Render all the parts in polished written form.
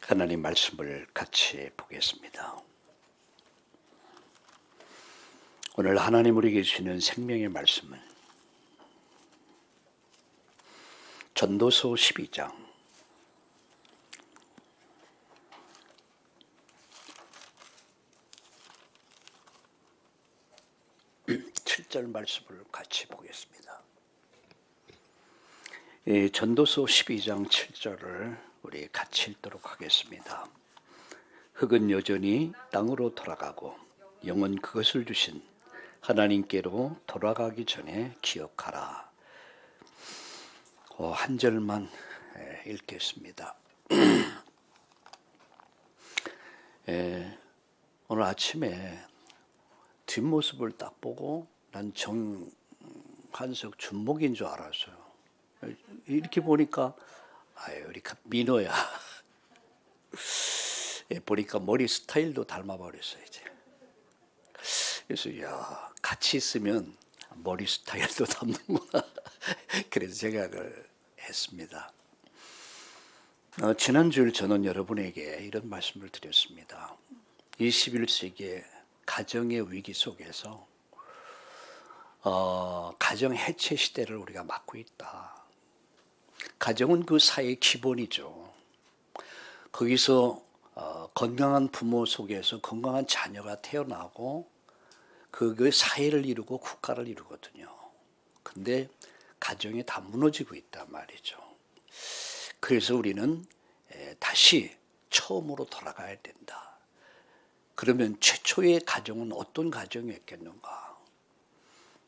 하나님 말씀을 같이 보겠습니다. 오늘 하나님 우리에게 주시는 생명의 말씀은 전도서 12장 7절 말씀을 같이 보겠습니다. 전도서 12장 7절을 우리 같이 읽도록 하겠습니다. 흙은 여전히 땅으로 돌아가고 영은 그것을 주신 하나님께로 돌아가기 전에 기억하라. 한 절만 읽겠습니다. 오늘 아침에 뒷모습을 딱 보고 난 정한석 준목인 줄 알았어요. 이렇게 보니까 우리 민호야. 보니까 머리 스타일도 닮아버렸어요 이제. 그래서 같이 있으면 머리 스타일도 닮는구나. 그래서 생각을 했습니다. 지난주일 저는 여러분에게 이런 말씀을 드렸습니다. 21세기의 가정의 위기 속에서 가정 해체 시대를 우리가 맞고 있다. 가정은 그 사회의 기본이죠. 거기서 건강한 부모 속에서 건강한 자녀가 태어나고 그 사회를 이루고 국가를 이루거든요. 근데 가정이 다 무너지고 있단 말이죠. 그래서 우리는 다시 처음으로 돌아가야 된다. 그러면 최초의 가정은 어떤 가정이었겠는가?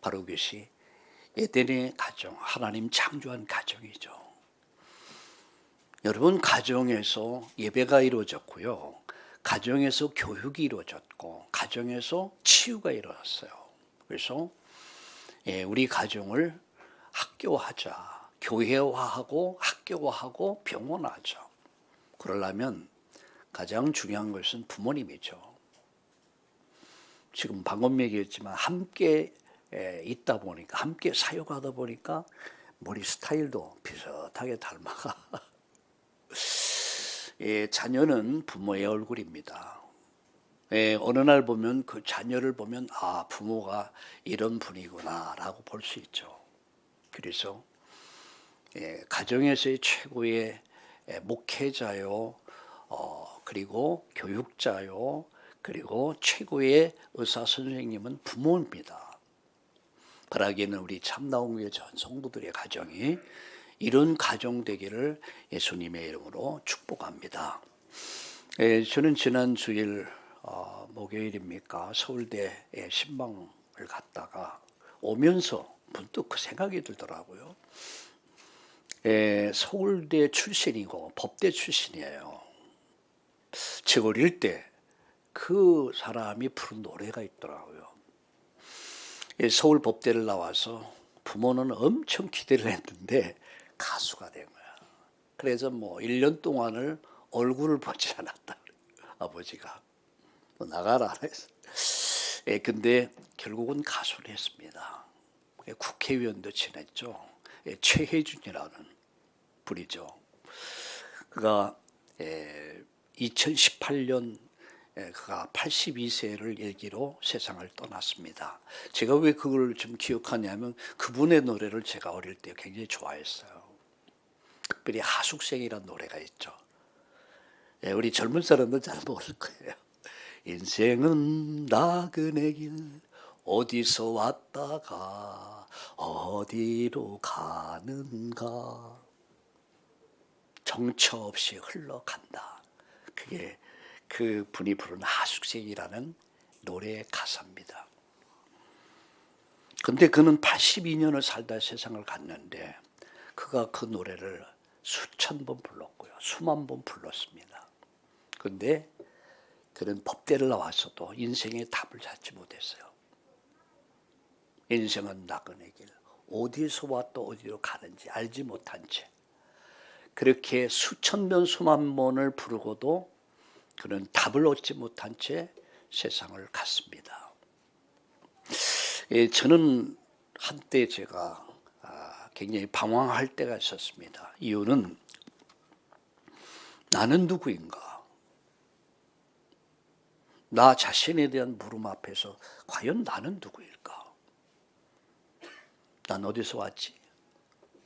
바로 그것이 에덴의 가정, 하나님 창조한 가정이죠. 여러분, 가정에서 예배가 이루어졌고요. 가정에서 교육이 이루어졌고 가정에서 치유가 이루어졌어요. 그래서 우리 가정을 학교화하자. 교회화하고 학교화하고 병원화하죠. 그러려면 가장 중요한 것은 부모님이죠. 지금 방금 얘기했지만 함께 있다 보니까 함께 사역하다 보니까 머리 스타일도 비슷하게 닮아가. 자녀는 부모의 얼굴입니다. 어느 날 보면 그 자녀를 보면 부모가 이런 분이구나 라고 볼 수 있죠. 그래서 가정에서의 최고의 목회자요, 그리고 교육자요, 그리고 최고의 의사 선생님은 부모입니다. 바라기에는 우리 참나온교회 전 성도들의 가정이 이런 가정 되기를 예수님의 이름으로 축복합니다. 저는 지난 주일 목요일입니까? 서울대에 신방을 갔다가 오면서 문득 그 생각이 들더라고요. 서울대 출신이고 법대 출신이에요. 제가 어릴 때 그 사람이 부른 노래가 있더라고요. 서울 법대를 나와서 부모는 엄청 기대를 했는데 가수가 된 거야. 그래서 1년 동안을 얼굴을 보지 않았다. 아버지가 나가라 그랬어. 근데 결국은 가수를 했습니다. 국회의원도 지냈죠. 최혜준이라는 분이죠. 그가 2018년 그가 82세를 일기로 세상을 떠났습니다. 제가 왜 그걸 좀 기억하냐면 그분의 노래를 제가 어릴 때 굉장히 좋아했어요. 특별히 하숙생이라는 노래가 있죠. 우리 젊은 사람들 잘 모를 거예요. 인생은 나그네 길 어디서 왔다가 어디로 가는가 정처 없이 흘러간다. 그게 그 분이 부른 하숙생이라는 노래의 가사입니다. 근데 그는 82년을 살다 세상을 갔는데 그가 그 노래를 수천 번 불렀고요. 수만 번 불렀습니다. 그런데 그는 법대를 나와서도 인생의 답을 찾지 못했어요. 인생은 나그네 길. 어디서 왔다 어디로 가는지 알지 못한 채 그렇게 수천 번 수만 번을 부르고도 그는 답을 얻지 못한 채 세상을 갔습니다. 저는 한때 제가 굉장히 방황할 때가 있었습니다. 이유는 나는 누구인가? 나 자신에 대한 물음 앞에서 과연 나는 누구일까? 난 어디서 왔지?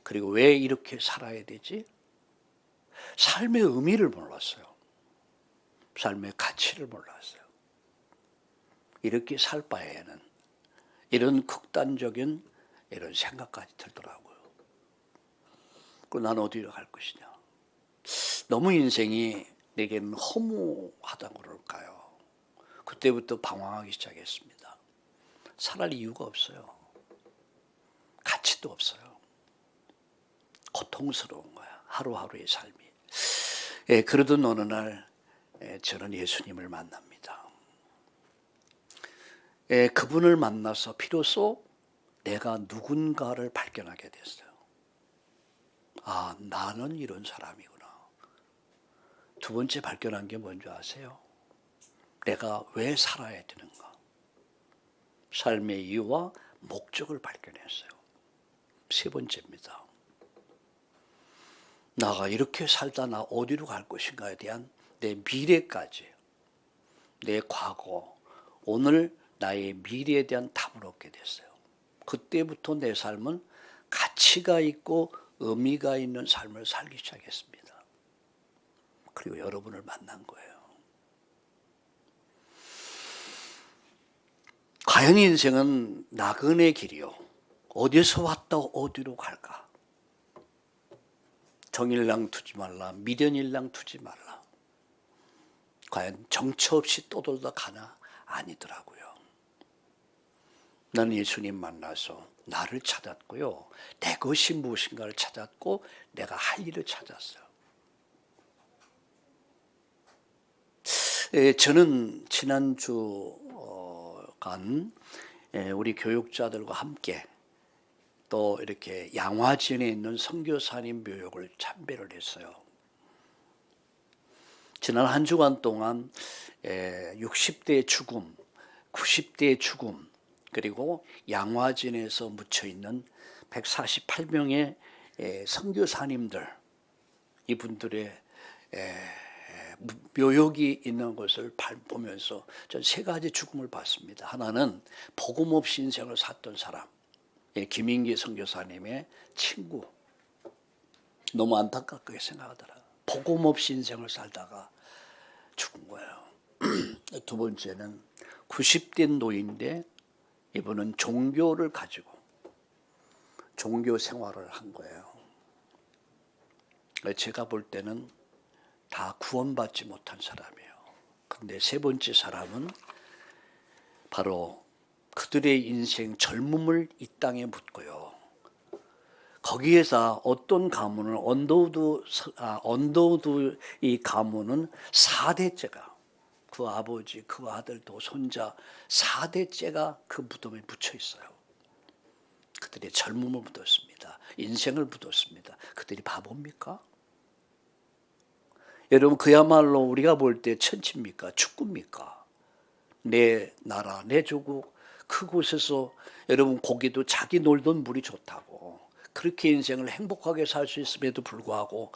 그리고 왜 이렇게 살아야 되지? 삶의 의미를 몰랐어요. 삶의 가치를 몰랐어요. 이렇게 살 바에는 이런 극단적인 이런 생각까지 들더라고요. 그럼 난 어디로 갈 것이냐? 너무 인생이 내게는 허무하다고 그럴까요? 그때부터 방황하기 시작했습니다. 살할 이유가 없어요. 가치도 없어요. 고통스러운 거야. 하루하루의 삶이. 그러던 어느 날 저는 예수님을 만납니다. 그분을 만나서 비로소 내가 누군가를 발견하게 됐어요. 아, 나는 이런 사람이구나. 두 번째 발견한 게 뭔지 아세요? 내가 왜 살아야 되는가? 삶의 이유와 목적을 발견했어요. 세 번째입니다. 나가 이렇게 살다 나 어디로 갈 것인가에 대한 내 미래까지, 내 과거, 오늘 나의 미래에 대한 답을 얻게 됐어요. 그때부터 내 삶은 가치가 있고 의미가 있는 삶을 살기 시작했습니다. 그리고 여러분을 만난 거예요. 과연 인생은 나그네 길이요. 어디서 왔다 어디로 갈까? 정일랑 두지 말라, 미련일랑 두지 말라. 과연 정처 없이 떠돌다 가나? 아니더라고요. 나는 예수님 만나서 나를 찾았고요. 내 것이 무엇인가를 찾았고 내가 할 일을 찾았어요. 저는 지난주 우리 교육자들과 함께 또 이렇게 양화진에 있는 선교사님 묘역을 참배를 했어요. 지난 한 주간 동안 60대의 죽음, 90대의 죽음, 그리고 양화진에서 묻혀있는 148명의 선교사님들, 이분들의 묘역이 있는 것을 보면서 전 세 가지 죽음을 봤습니다. 하나는 복음 없이 인생을 샀던 사람, 김인기 선교사님의 친구. 너무 안타깝게 생각하더라고요. 복음 없이 인생을 살다가 죽은 거예요. 두 번째는 90대 노인인데 이분은 종교를 가지고 종교 생활을 한 거예요. 제가 볼 때는 다 구원받지 못한 사람이에요. 그런데 세 번째 사람은 바로 그들의 인생 젊음을 이 땅에 묻고요. 거기에서 어떤 가문은 언더우드 이 가문은 4대째가 그 아버지, 그 아들, 또 손자 4대째가 그 무덤에 묻혀 있어요. 그들의 젊음을 묻었습니다. 인생을 묻었습니다. 그들이 바보입니까? 여러분, 그야말로 우리가 볼 때 천치입니까? 축구입니까? 내 나라, 내 조국 그곳에서 여러분 고기도 자기 놀던 물이 좋다고 그렇게 인생을 행복하게 살 수 있음에도 불구하고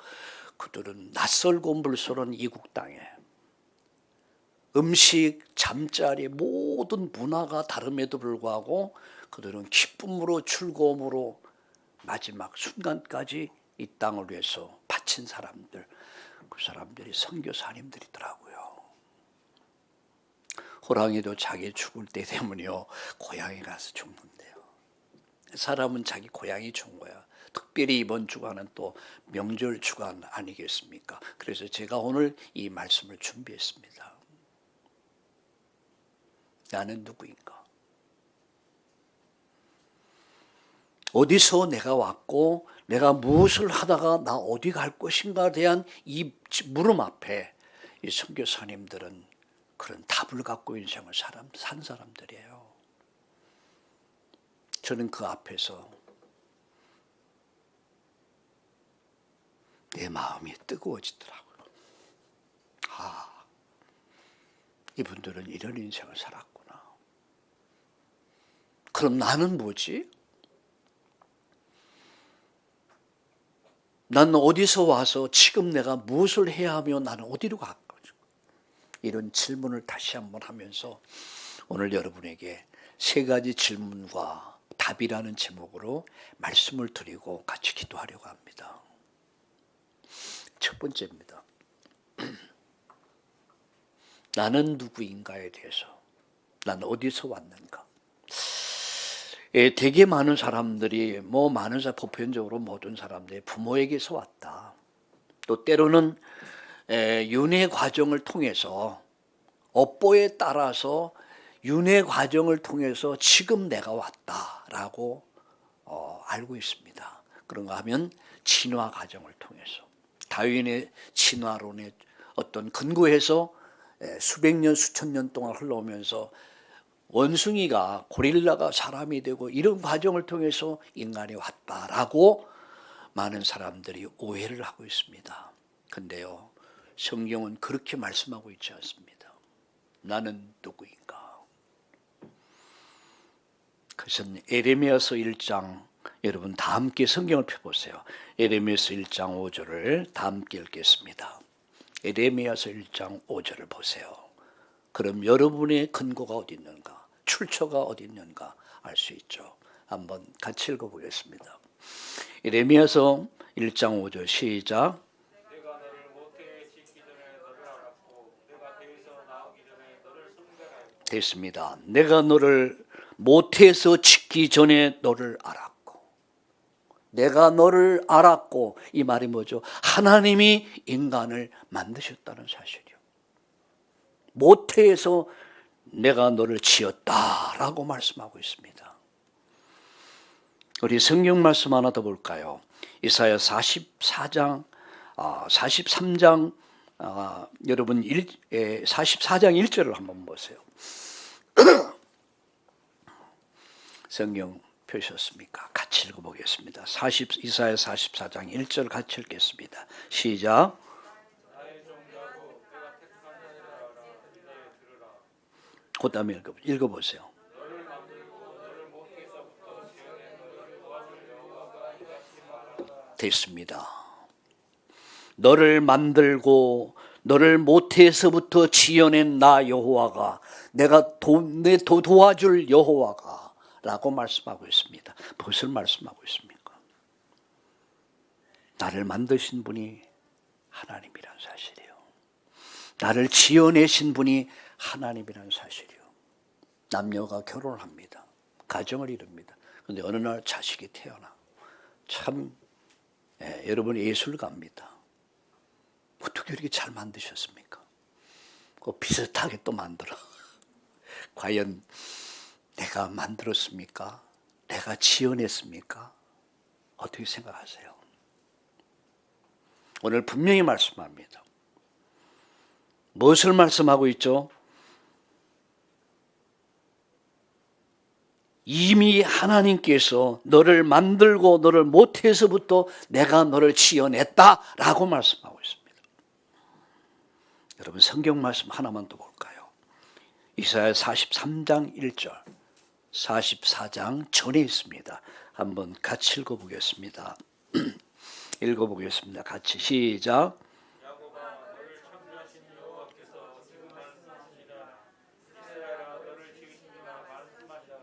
그들은 낯설고 물설은 이국 땅에 음식, 잠자리 모든 문화가 다름에도 불구하고 그들은 기쁨으로 즐거움으로 마지막 순간까지 이 땅을 위해서 바친 사람들, 그 사람들이 선교사님들이더라고요. 호랑이도 자기 죽을 때 되면요 고향에 가서 죽는데요. 사람은 자기 고향이 좋은 거야. 특별히 이번 주간은 또 명절 주간 아니겠습니까? 그래서 제가 오늘 이 말씀을 준비했습니다. 나는 누구인가? 어디서 내가 왔고 내가 무엇을 하다가 나 어디 갈 것인가에 대한 이 물음 앞에 이 선교사님들은 그런 답을 갖고 인생을 산 사람들이에요. 저는 그 앞에서 내 마음이 뜨거워지더라고요. 아, 이분들은 이런 인생을 살았구나. 그럼 나는 뭐지? 난 어디서 와서 지금 내가 무엇을 해야 하며 나는 어디로 갈 거지? 이런 질문을 다시 한번 하면서 오늘 여러분에게 세 가지 질문과 답이라는 제목으로 말씀을 드리고 같이 기도하려고 합니다. 첫 번째입니다. 나는 누구인가에 대해서, 난 어디서 왔는가. 되게 많은 사람들이, 보편적으로 모든 사람들이 부모에게서 왔다. 또 때로는 윤회 과정을 통해서, 업보에 따라서 윤회 과정을 통해서 지금 내가 왔다라고 알고 있습니다. 그런가 하면 진화 과정을 통해서, 다윈의 진화론의 어떤 근거에서 수백 년, 수천 년 동안 흘러오면서 원숭이가 고릴라가 사람이 되고 이런 과정을 통해서 인간이 왔다라고 많은 사람들이 오해를 하고 있습니다. 근데요, 성경은 그렇게 말씀하고 있지 않습니다. 나는 누구인가? 그것은 에레미야서 1장, 여러분 다 함께 성경을 펴보세요. 에레미야서 1장 5절을 다 함께 읽겠습니다. 에레미야서 1장 5절을 보세요. 그럼 여러분의 근거가 어디 있는가, 출처가 어디 있는가 알 수 있죠. 한번 같이 읽어보겠습니다. 에레미야서 1장 5절 시작. 내가 너를 모태에 짓기 전에 너를 알았고 내가 배에서 나오기 전에 너를 성별하였고. 됐습니다. 내가 너를 모태에서 짓기 전에 너를 알았고, 내가 너를 알았고, 이 말이 뭐죠? 하나님이 인간을 만드셨다는 사실이요. 모태에서 내가 너를 지었다라고 말씀하고 있습니다. 우리 성경 말씀 하나 더 볼까요? 이사야 43장 여러분 44장 1절을 한번 보세요. 성경 펴셨습니까? 같이 읽어보겠습니다. 이사야 44장 1절 같이 읽겠습니다. 시작. 나의 종자고 내가 택한 자니라 알아. 이제 들으라. 그 다음에 읽어보세요. 너를 만들고 너를 모태에서부터 지어낸 너를 도와줄 여호와가 이같이 말한다. 됐습니다. 너를 만들고 너를 모태에서부터 지어낸 나 여호와가, 내가 도와줄 여호와가 라고 말씀하고 있습니다. 무엇을 말씀하고 있습니까? 나를 만드신 분이 하나님이란 사실이요. 나를 지어내신 분이 하나님이란 사실이요. 남녀가 결혼을 합니다. 가정을 이룹니다. 그런데 어느 날 자식이 태어나. 참 여러분 예술가입니다. 어떻게 이렇게 잘 만드셨습니까? 그 비슷하게 또 만들어. 과연 내가 만들었습니까? 내가 지어냈습니까? 어떻게 생각하세요? 오늘 분명히 말씀합니다. 무엇을 말씀하고 있죠? 이미 하나님께서 너를 만들고 너를 모태에서부터 내가 너를 지어냈다라고 말씀하고 있습니다. 여러분 성경 말씀 하나만 더 볼까요? 이사야 43장 1절, 44장 전에 있습니다. 한번 같이 읽어보겠습니다. 읽어보겠습니다. 같이 시작. 야곱아 너를 창조하신 여호와께서 지금 말씀하시니라. 이스라엘아 너를 지으시니라 말씀하시라.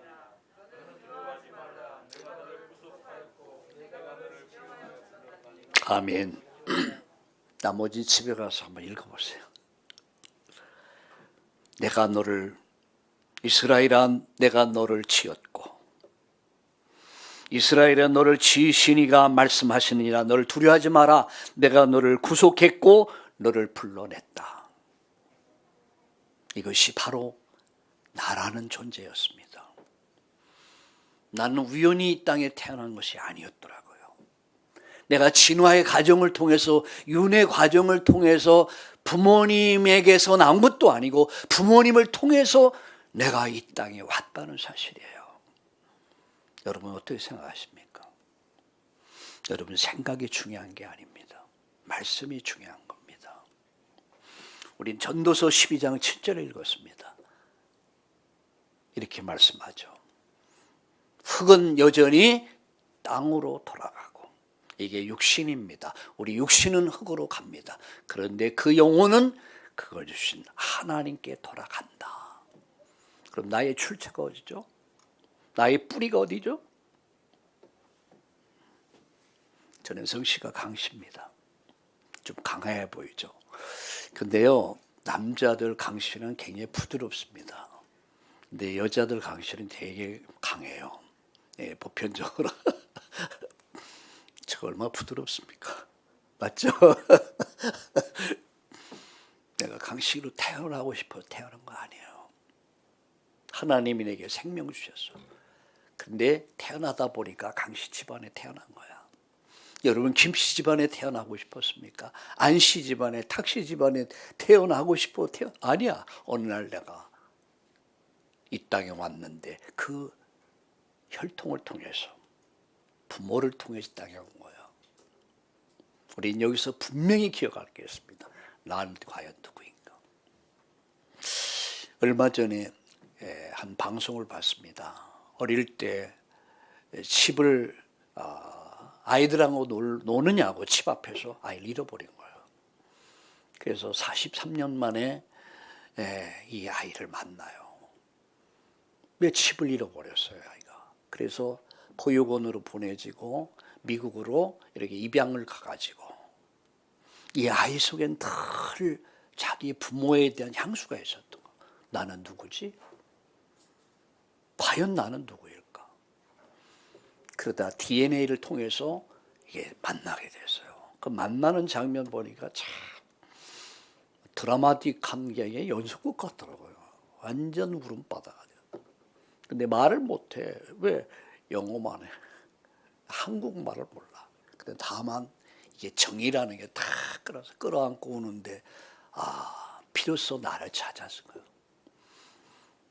너는 들어가지 말라. 내가 너를 구속하였고 내가 너를 지음하였으니. 아멘. 나머지 집에 가서 한번 읽어보세요. 내가 너를, 이스라엘아 내가 너를 지었고, 이스라엘아 너를 지으시니가 말씀하시니라. 너를 두려워하지 마라. 내가 너를 구속했고 너를 불러냈다. 이것이 바로 나라는 존재였습니다. 나는 우연히 이 땅에 태어난 것이 아니었더라고요. 내가 진화의 과정을 통해서, 윤회 과정을 통해서 부모님에게서 나온 것도 아니고 부모님을 통해서 내가 이 땅에 왔다는 사실이에요. 여러분 어떻게 생각하십니까? 여러분 생각이 중요한 게 아닙니다. 말씀이 중요한 겁니다. 우린 전도서 12장 7절을 읽었습니다. 이렇게 말씀하죠. 흙은 여전히 땅으로 돌아가고, 이게 육신입니다. 우리 육신은 흙으로 갑니다. 그런데 그 영혼은 그걸 주신 하나님께 돌아간다. 그럼 나의 출처가 어디죠? 나의 뿌리가 어디죠? 저는 성씨가 강씨입니다. 좀 강해 보이죠? 근데요, 남자들 강씨는 굉장히 부드럽습니다. 근데 여자들 강씨는 되게 강해요. 예, 보편적으로. 저 얼마나 부드럽습니까? 맞죠? 내가 강씨로 태어나고 싶어서 태어난 거 아니에요. 하나님이 내게 생명 주셨어. 근데 태어나다 보니까 강씨 집안에 태어난 거야. 여러분 김씨 집안에 태어나고 싶었습니까? 안씨 집안에, 탁씨 집안에 태어나고 싶어? 아니야. 어느 날 내가 이 땅에 왔는데 그 혈통을 통해서, 부모를 통해서 땅에 온 거야. 우리는 여기서 분명히 기억할 게 있습니다. 난 과연 누구인가? 얼마 전에 한 방송을 봤습니다. 어릴 때 집을 아이들하고 노느냐고 집 앞에서 아이를 잃어버린 거예요. 그래서 43년 만에 이 아이를 만나요. 왜 집을 잃어버렸어요, 아이가. 그래서 보육원으로 보내지고 미국으로 이렇게 입양을 가가지고 이 아이 속엔 늘 자기 부모에 대한 향수가 있었던 거. 나는 누구지? 과연 나는 누구일까? 그러다 DNA를 통해서 이게 만나게 됐어요. 그 만나는 장면 보니까 참 드라마틱한 게 연속극 같더라고요. 완전 울음바다가 돼요. 근데 말을 못해. 왜? 영어만 해. 한국말을 몰라. 근데 다만 이게 정이라는 게 다 끌어안고 오는데 비로소 나를 찾았을 거예요.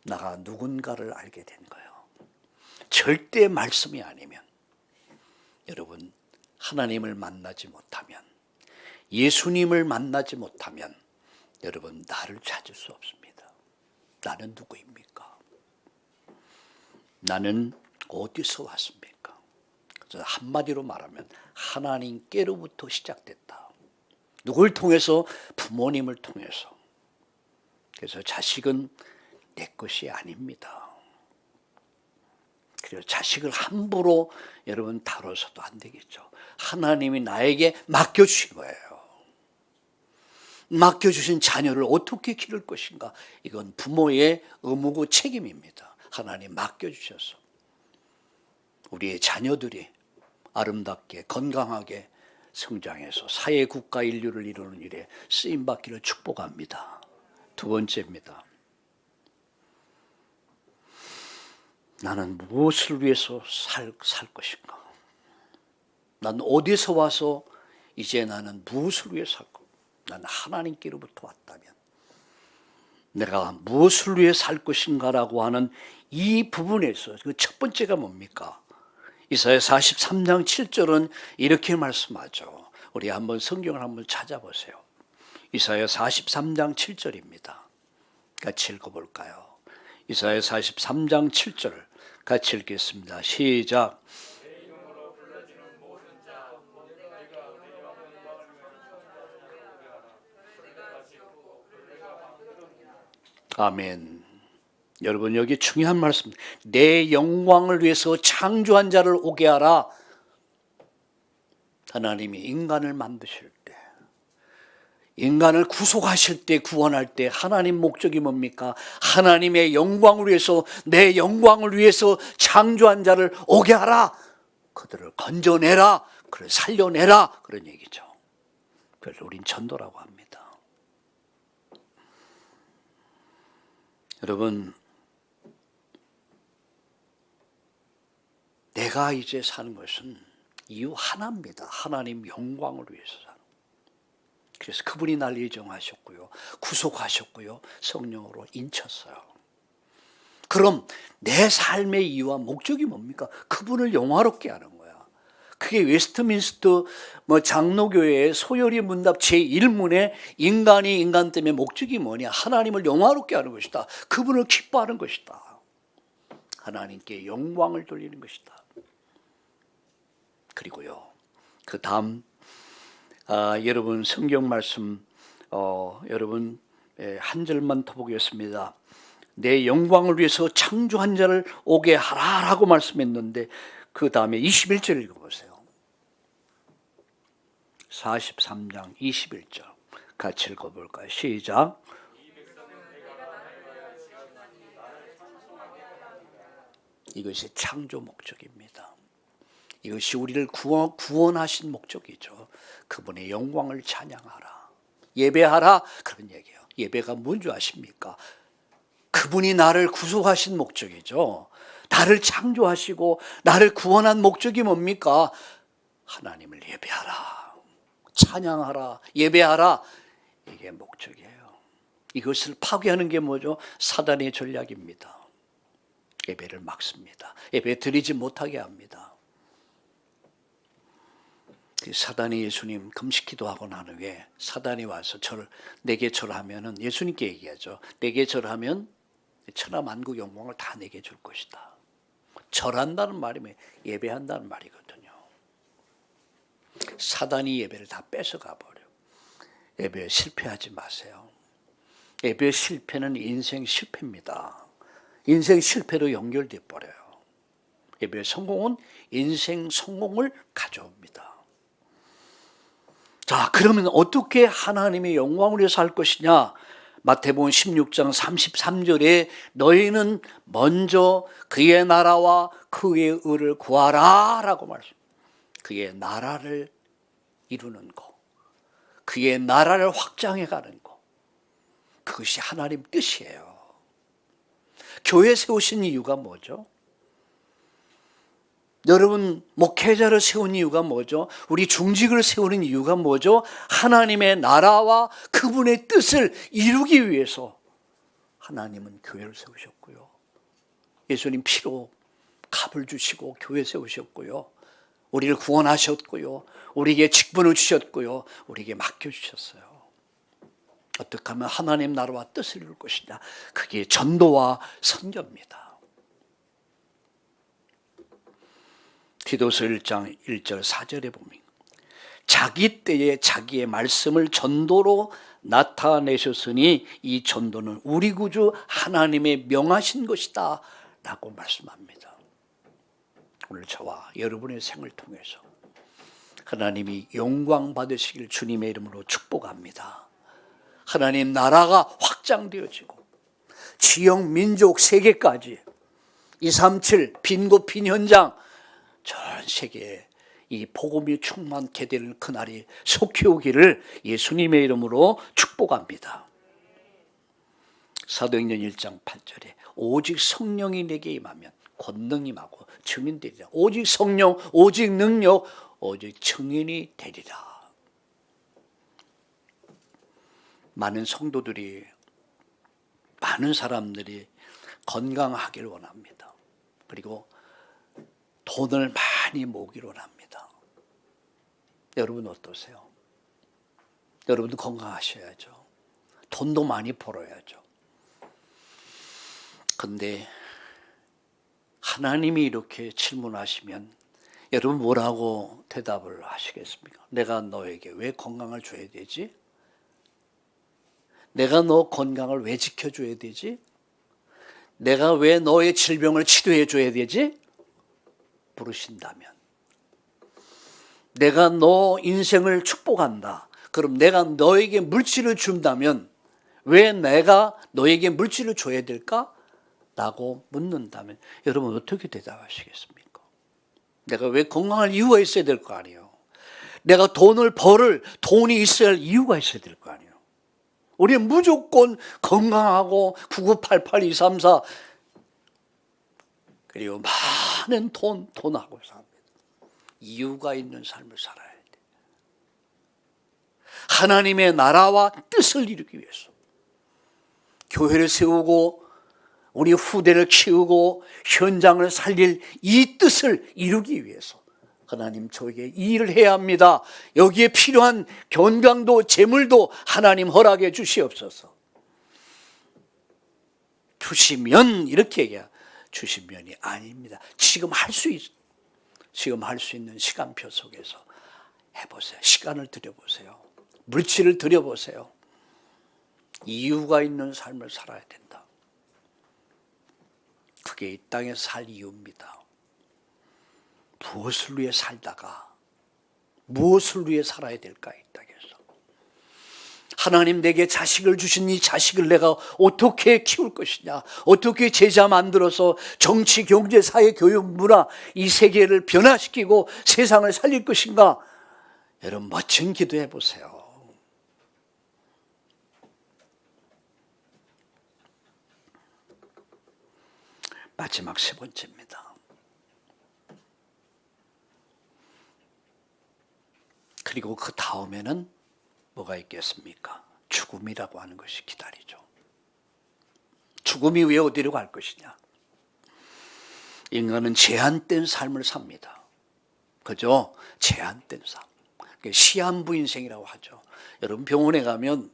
나가 누군가를 알게 된 거예요. 절대 말씀이 아니면, 여러분 하나님을 만나지 못하면, 예수님을 만나지 못하면 여러분 나를 찾을 수 없습니다. 나는 누구입니까? 나는 어디서 왔습니까? 그래서 한마디로 말하면 하나님께로부터 시작됐다. 누굴 통해서? 부모님을 통해서. 그래서 자식은 내 것이 아닙니다. 그래서 자식을 함부로 여러분 다뤄서도 안 되겠죠. 하나님이 나에게 맡겨주신 거예요. 맡겨주신 자녀를 어떻게 기를 것인가? 이건 부모의 의무고 책임입니다. 하나님 맡겨주셔서 우리의 자녀들이 아름답게 건강하게 성장해서 사회, 국가, 인류를 이루는 일에 쓰임받기를 축복합니다. 두 번째입니다. 나는 무엇을 위해서 살 것인가? 난 어디서 와서 이제 나는 무엇을 위해서 살 것인가? 난 하나님께로부터 왔다면 내가 무엇을 위해 살 것인가라고 하는 이 부분에서 그 첫 번째가 뭡니까? 이사야 43장 7절은 이렇게 말씀하죠. 우리 한번 성경을 한번 찾아보세요. 이사야 43장 7절입니다. 같이 읽어볼까요? 이사야 43장 7절 같이 읽겠습니다. 시작. 아멘. 여러분 여기 중요한 말씀. 내 영광을 위해서 창조한 자를 오게 하라. 하나님이 인간을 만드실 때, 인간을 구속하실 때, 구원할 때 하나님 목적이 뭡니까? 하나님의 영광을 위해서, 내 영광을 위해서 창조한 자를 오게 하라. 그들을 건져내라. 그를 살려내라. 그런 얘기죠. 그래서 우린 전도라고 합니다. 여러분, 내가 이제 사는 것은 이유 하나입니다. 하나님 영광을 위해서 사는. 그래서 그분이 날 예정하셨고요, 구속하셨고요, 성령으로 인쳤어요. 그럼 내 삶의 이유와 목적이 뭡니까? 그분을 영화롭게 하는 거야. 그게 웨스트민스터 장로교회의 소요리 문답 제1문에 인간이 인간 때문에 목적이 뭐냐? 하나님을 영화롭게 하는 것이다. 그분을 기뻐하는 것이다. 하나님께 영광을 돌리는 것이다. 그리고요, 그 다음 여러분 성경 말씀 여러분 한 절만 더 보겠습니다. 내 영광을 위해서 창조한 자를 오게 하라라고 말씀했는데 그 다음에 21절 읽어보세요. 43장 21절 같이 읽어볼까요? 시작. 이것이 창조 목적입니다. 이것이 우리를 구원하신 목적이죠. 그분의 영광을 찬양하라, 예배하라, 그런 얘기예요. 예배가 뭔지 아십니까? 그분이 나를 구속하신 목적이죠. 나를 창조하시고 나를 구원한 목적이 뭡니까? 하나님을 예배하라, 찬양하라, 예배하라, 이게 목적이에요. 이것을 파괴하는 게 뭐죠? 사단의 전략입니다. 예배를 막습니다. 예배 드리지 못하게 합니다. 사단이 예수님 금식 기도하고 난 후에 사단이 와서 내게 절하면은 예수님께 얘기하죠. 내게 절하면 천하만국 영광을 다 내게 줄 것이다. 절한다는 말이 예배한다는 말이거든요. 사단이 예배를 다 뺏어가 버려. 예배에 실패하지 마세요. 예배 실패는 인생 실패입니다. 인생 실패로 연결돼 버려요. 예배 성공은 인생 성공을 가져옵니다. 자, 그러면 어떻게 하나님의 영광을 위해서 할 것이냐? 마태복음 16장 33절에 너희는 먼저 그의 나라와 그의 의를 구하라 라고 말씀. 그의 나라를 이루는 것, 그의 나라를 확장해 가는 것, 그것이 하나님 뜻이에요. 교회 세우신 이유가 뭐죠? 여러분 목회자를 세운 이유가 뭐죠? 우리 중직을 세우는 이유가 뭐죠? 하나님의 나라와 그분의 뜻을 이루기 위해서 하나님은 교회를 세우셨고요. 예수님 피로 값을 주시고 교회 세우셨고요. 우리를 구원하셨고요. 우리에게 직분을 주셨고요. 우리에게 맡겨주셨어요. 어떻게 하면 하나님 나라와 뜻을 이룰 것이냐? 그게 전도와 선교입니다. 디도서 1장 1절 4절에 보면 자기 때에 자기의 말씀을 전도로 나타내셨으니 이 전도는 우리 구주 하나님의 명하신 것이다 라고 말씀합니다. 오늘 저와 여러분의 생을 통해서 하나님이 영광 받으시길 주님의 이름으로 축복합니다. 하나님 나라가 확장되어지고 지역, 민족, 세계까지 237 빈곳 빈 현장 전 세계에 이 복음이 충만케 되는 그날이 속히 오기를 예수님의 이름으로 축복합니다. 사도행전 1장 8절에 오직 성령이 내게 임하면 권능이 임하고 증인되리라. 오직 성령, 오직 능력, 오직 증인이 되리라. 많은 성도들이, 많은 사람들이 건강하기를 원합니다. 그리고 돈을 많이 모으기를 원합니다. 여러분 어떠세요? 여러분도 건강하셔야죠. 돈도 많이 벌어야죠. 근데 하나님이 이렇게 질문하시면 여러분 뭐라고 대답을 하시겠습니까? 내가 너에게 왜 건강을 줘야 되지? 내가 너 건강을 왜 지켜줘야 되지? 내가 왜 너의 질병을 치료해 줘야 되지? 부르신다면, 내가 너 인생을 축복한다. 그럼 내가 너에게 물질을 준다면 왜 내가 너에게 물질을 줘야 될까? 라고 묻는다면 여러분 어떻게 대답하시겠습니까? 내가 왜 건강할 이유가 있어야 될 거 아니에요. 내가 돈이 있어야 할 이유가 있어야 될 거 아니에요. 우리는 무조건 건강하고 9988234 그리고 많은 돈하고 삽니다. 이유가 있는 삶을 살아야 돼. 하나님의 나라와 뜻을 이루기 위해서 교회를 세우고 우리 후대를 키우고 현장을 살릴 이 뜻을 이루기 위해서 하나님 저에게 이 일을 해야 합니다. 여기에 필요한 건강도 재물도 하나님 허락해 주시옵소서. 주시면 이렇게 얘기해요. 주시면이 아닙니다. 지금 할 수 있는 시간표 속에서 해보세요. 시간을 들여보세요. 물질을 들여보세요. 이유가 있는 삶을 살아야 된다. 그게 이 땅에 살 이유입니다. 무엇을 위해 살다가 무엇을 위해 살아야 될까 이 땅에서. 하나님 내게 자식을 주신 이 자식을 내가 어떻게 키울 것이냐, 어떻게 제자 만들어서 정치, 경제, 사회, 교육, 문화 이 세계를 변화시키고 세상을 살릴 것인가. 여러분 멋진 기도해 보세요. 마지막 세 번째입니다. 그리고 그 다음에는 뭐가 있겠습니까? 죽음이라고 하는 것이 기다리죠. 죽음이 왜 어디로 갈 것이냐? 인간은 제한된 삶을 삽니다. 그죠? 제한된 삶. 시한부 인생이라고 하죠. 여러분 병원에 가면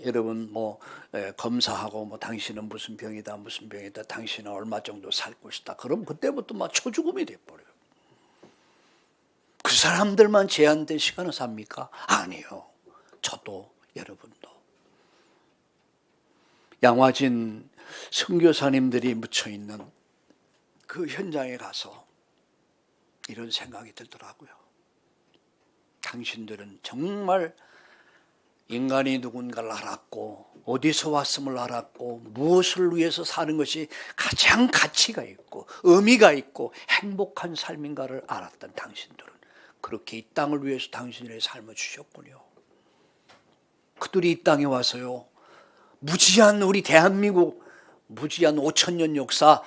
여러분 검사하고 당신은 무슨 병이다 무슨 병이다 당신은 얼마 정도 살 것이다. 그럼 그때부터 막 초죽음이 돼버려요. 그 사람들만 제한된 시간을 삽니까? 아니요. 저도 여러분도. 양화진 선교사님들이 묻혀있는 그 현장에 가서 이런 생각이 들더라고요. 당신들은 정말 인간이 누군가를 알았고 어디서 왔음을 알았고 무엇을 위해서 사는 것이 가장 가치가 있고 의미가 있고 행복한 삶인가를 알았던 당신들은 그렇게 이 땅을 위해서 당신들의 삶을 주셨군요. 그들이 이 땅에 와서요, 무지한 우리 대한민국 무지한 5,000년 역사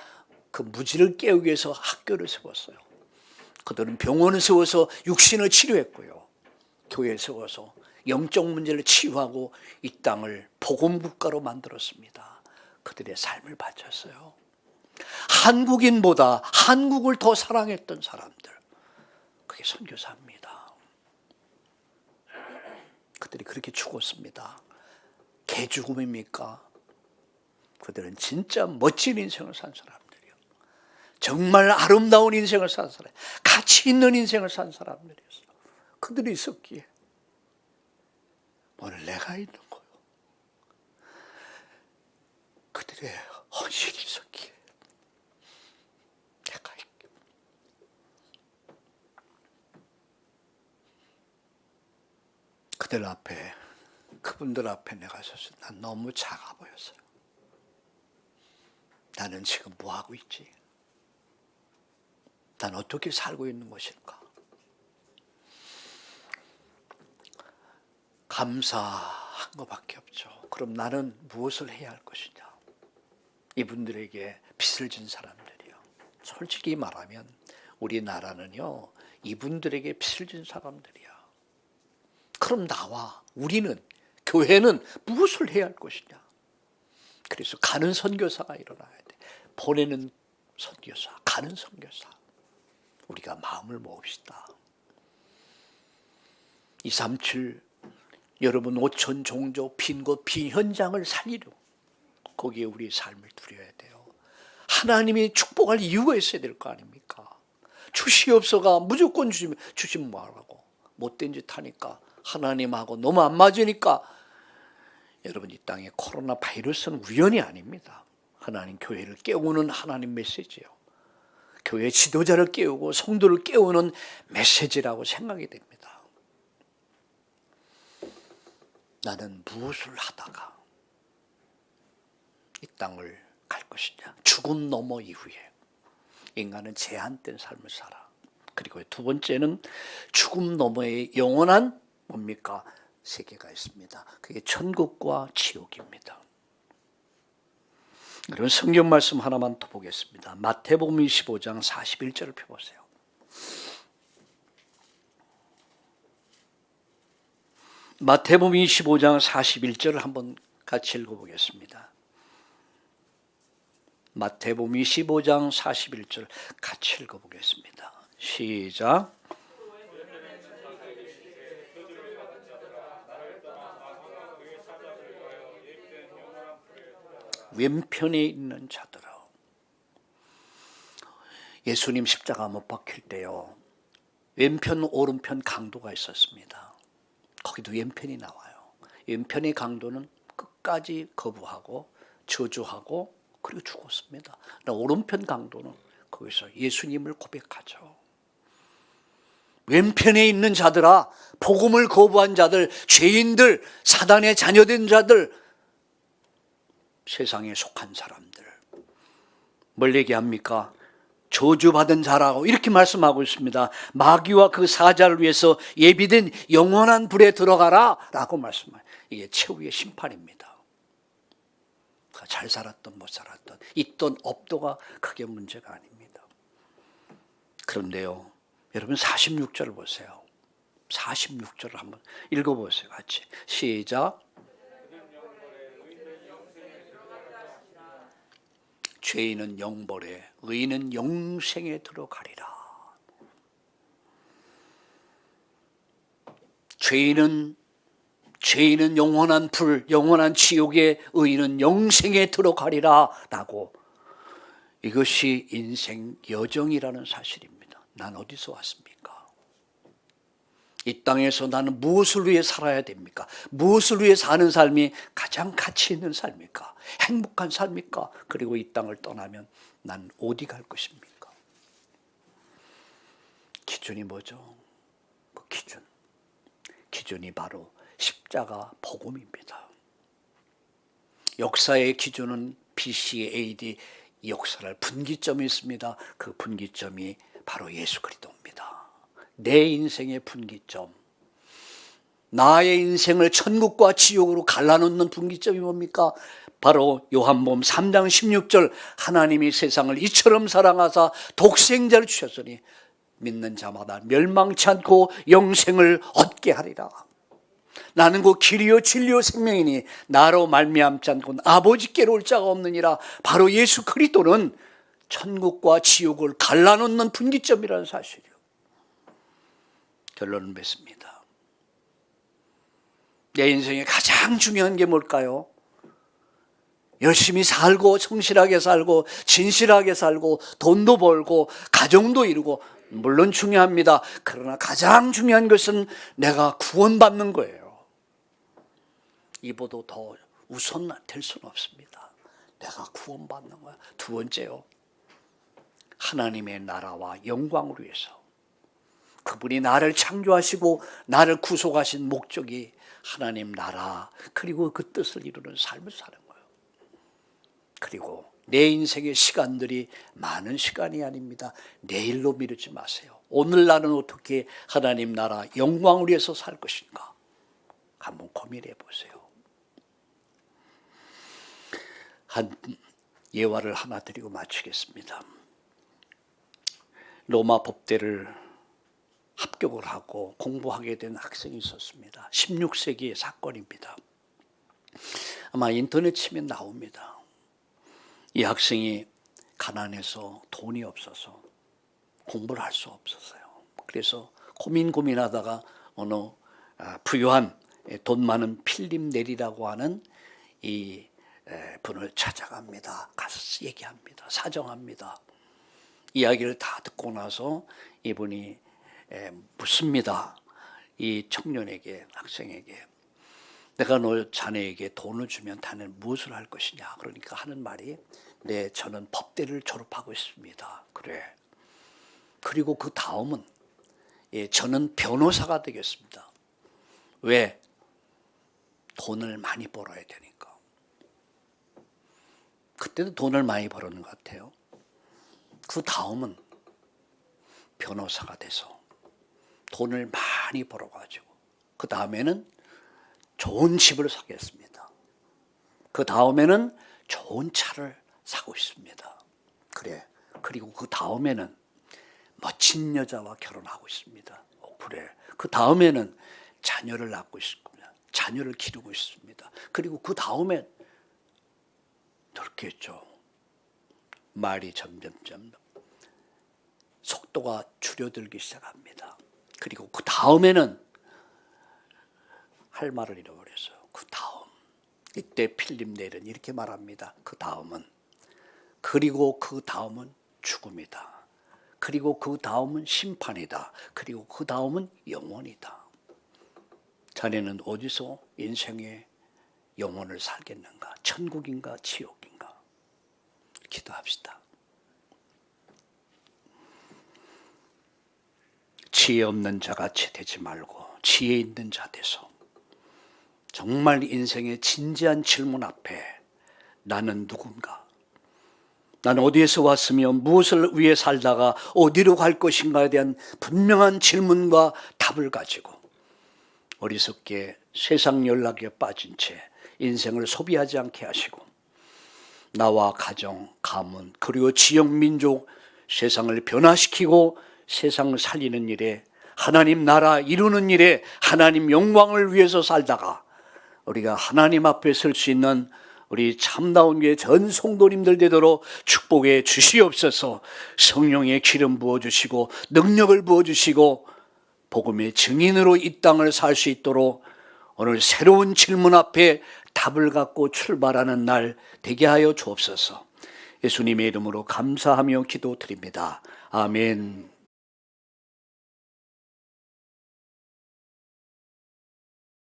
그 무지를 깨우기 위해서 학교를 세웠어요. 그들은 병원을 세워서 육신을 치료했고요, 교회를 세워서 영적 문제를 치유하고 이 땅을 복음국가로 만들었습니다. 그들의 삶을 바쳤어요. 한국인보다 한국을 더 사랑했던 사람들, 그게 선교사입니다. 그들이 그렇게 죽었습니다. 개죽음입니까? 그들은 진짜 멋진 인생을 산 사람들이요, 정말 아름다운 인생을 산 사람, 가치 있는 인생을 산 사람들이었어요. 그들이 있었기에 오늘 내가 있는 거예요. 그들의 헌신이 있었기에 내가 있게. 그들 앞에, 그분들 앞에 내가 서서 난 너무 작아 보였어요. 나는 지금 뭐 하고 있지? 난 어떻게 살고 있는 것일까? 감사한 것밖에 없죠. 그럼 나는 무엇을 해야 할 것이냐? 이분들에게 빚을 진 사람들이요, 솔직히 말하면 우리나라는요 이분들에게 빚을 진 사람들이야. 그럼 나와 우리는, 교회는 무엇을 해야 할 것이냐? 그래서 가는 선교사가 일어나야 돼. 보내는 선교사, 가는 선교사. 우리가 마음을 모읍시다. 237 여러분 5천 종족 빈 곳 빈 현장을 살리려, 거기에 우리 삶을 드려야 돼요. 하나님이 축복할 이유가 있어야 될 거 아닙니까? 주시옵소가 무조건 주시면 뭐하라고? 못된 짓 하니까, 하나님하고 너무 안 맞으니까. 여러분 이 땅에 코로나 바이러스는 우연이 아닙니다. 하나님 교회를 깨우는 하나님 메시지예요. 교회 지도자를 깨우고 성도를 깨우는 메시지라고 생각이 됩니다. 나는 무엇을 하다가 이 땅을 갈 것이냐? 죽음 넘어 이후에 인간은 제한된 삶을 살아. 그리고 두 번째는 죽음 너머의 영원한 뭡니까? 세계가 있습니다. 그게 천국과 지옥입니다. 여러분 성경 말씀 하나만 더 보겠습니다. 마태복음 25장 41절을 펴보세요. 마태복음 25장 41절을 한번 같이 읽어보겠습니다. 마태복음 25장 41절 같이 읽어보겠습니다. 시작. 왼편에 있는 자들아. 예수님 십자가 못 박힐 때요, 왼편 오른편 강도가 있었습니다. 거기도 왼편이 나와요. 왼편의 강도는 끝까지 거부하고 저주하고 그리고 죽었습니다. 오른편 강도는 거기서 예수님을 고백하죠. 왼편에 있는 자들아, 복음을 거부한 자들, 죄인들, 사단의 자녀된 자들, 세상에 속한 사람들, 뭘 얘기합니까? 저주받은 자라고 이렇게 말씀하고 있습니다. 마귀와 그 사자를 위해서 예비된 영원한 불에 들어가라 라고 말씀해요. 이게 최후의 심판입니다. 잘 살았던 못 살았던, 있던 없도가 크게 문제가 아닙니다. 그런데요, 여러분 46절을 보세요. 46절을 한번 읽어보세요. 같이 시작. 죄인은 영벌에 의인은 영생에 들어가리라. 죄인은 영원한 불, 영원한 지옥에, 의인은 영생에 들어가리라 라고, 이것이 인생 여정이라는 사실입니다. 난 어디서 왔습니까? 이 땅에서 나는 무엇을 위해 살아야 됩니까? 무엇을 위해 사는 삶이 가장 가치 있는 삶입니까? 행복한 삶입니까? 그리고 이 땅을 떠나면 난 어디 갈 것입니까? 기준이 뭐죠? 그 기준이 바로 십자가 복음입니다. 역사의 기준은 BC, AD 역사를 분기점이 있습니다. 그 분기점이 바로 예수 그리스도입니다. 내 인생의 분기점, 나의 인생을 천국과 지옥으로 갈라놓는 분기점이 뭡니까? 바로 요한복음 3장 16절, 하나님이 세상을 이처럼 사랑하사 독생자를 주셨으니 믿는 자마다 멸망치 않고 영생을 얻게 하리라. 나는 그 길이요 진리요 생명이니 나로 말미암지 않고 아버지께로 올 자가 없느니라. 바로 예수 그리스도는 천국과 지옥을 갈라놓는 분기점이라는 사실이요. 결론은 맺습니다. 내 인생에 가장 중요한 게 뭘까요? 열심히 살고 성실하게 살고 진실하게 살고 돈도 벌고 가정도 이루고, 물론 중요합니다. 그러나 가장 중요한 것은 내가 구원받는 거예요. 이보다 더 우선될 수는 없습니다. 내가 구원받는 거야. 두 번째요, 하나님의 나라와 영광을 위해서. 그분이 나를 창조하시고 나를 구속하신 목적이 하나님 나라, 그리고 그 뜻을 이루는 삶을 사는 거예요. 그리고 내 인생의 시간들이 많은 시간이 아닙니다. 내일로 미루지 마세요. 오늘 나는 어떻게 하나님 나라 영광을 위해서 살 것인가 한번 고민해 보세요. 한 예화를 하나 드리고 마치겠습니다. 로마 법대를 합격을 하고 공부하게 된 학생이 있었습니다. 16세기의 사건입니다. 아마 인터넷 치면 나옵니다. 이 학생이 가난해서 돈이 없어서 공부를 할 수 없었어요. 그래서 고민하다가 어느 부유한 돈 많은 필립 네리라고 하는 이 분을 찾아갑니다. 가서 얘기합니다. 사정합니다. 이야기를 다 듣고 나서 이분이 묻습니다. 이 청년에게, 학생에게, 내가 너 자네에게 돈을 주면 자네는 무엇을 할 것이냐. 그러니까 하는 말이, 네, 저는 법대를 졸업하고 있습니다. 그래. 그리고 그 다음은, 저는 변호사가 되겠습니다. 왜? 돈을 많이 벌어야 되니까. 그때도 돈을 많이 벌었는 것 같아요. 그 다음은 변호사가 돼서 돈을 많이 벌어가지고, 그 다음에는 좋은 집을 사겠습니다. 그 다음에는 좋은 차를 사고 있습니다. 그래. 그리고 그 다음에는 멋진 여자와 결혼하고 있습니다. 그래. 그 다음에는 자녀를 낳고 있습니다. 자녀를 기르고 있습니다. 그리고 그 다음에 그렇겠죠. 말이 점점점 속도가 줄어들기 시작합니다. 그리고 그 다음에는 할 말을 잃어버렸어요. 그 다음, 이때 필립 네리는 이렇게 말합니다. 그 다음은, 그리고 그 다음은 죽음이다. 그리고 그 다음은 심판이다. 그리고 그 다음은 영원이다. 자네는 어디서 인생의 영혼을 살겠는가? 천국인가 지옥인가? 기도합시다. 지혜 없는 자같이 되지 말고 지혜 있는 자 돼서 정말 인생의 진지한 질문 앞에 나는 누군가? 나는 어디에서 왔으며 무엇을 위해 살다가 어디로 갈 것인가에 대한 분명한 질문과 답을 가지고 어리석게 세상 연락에 빠진 채 인생을 소비하지 않게 하시고 나와 가정, 가문, 그리고 지역, 민족, 세상을 변화시키고 세상을 살리는 일에 하나님 나라 이루는 일에 하나님 영광을 위해서 살다가 우리가 하나님 앞에 설 수 있는 우리 참다운 교회 전 성도님들 되도록 축복해 주시옵소서. 성령의 기름 부어주시고 능력을 부어주시고 복음의 증인으로 이 땅을 살 수 있도록 오늘 새로운 질문 앞에 답을 갖고 출발하는 날 되게 하여 주옵소서. 예수님의 이름으로 감사하며 기도드립니다. 아멘.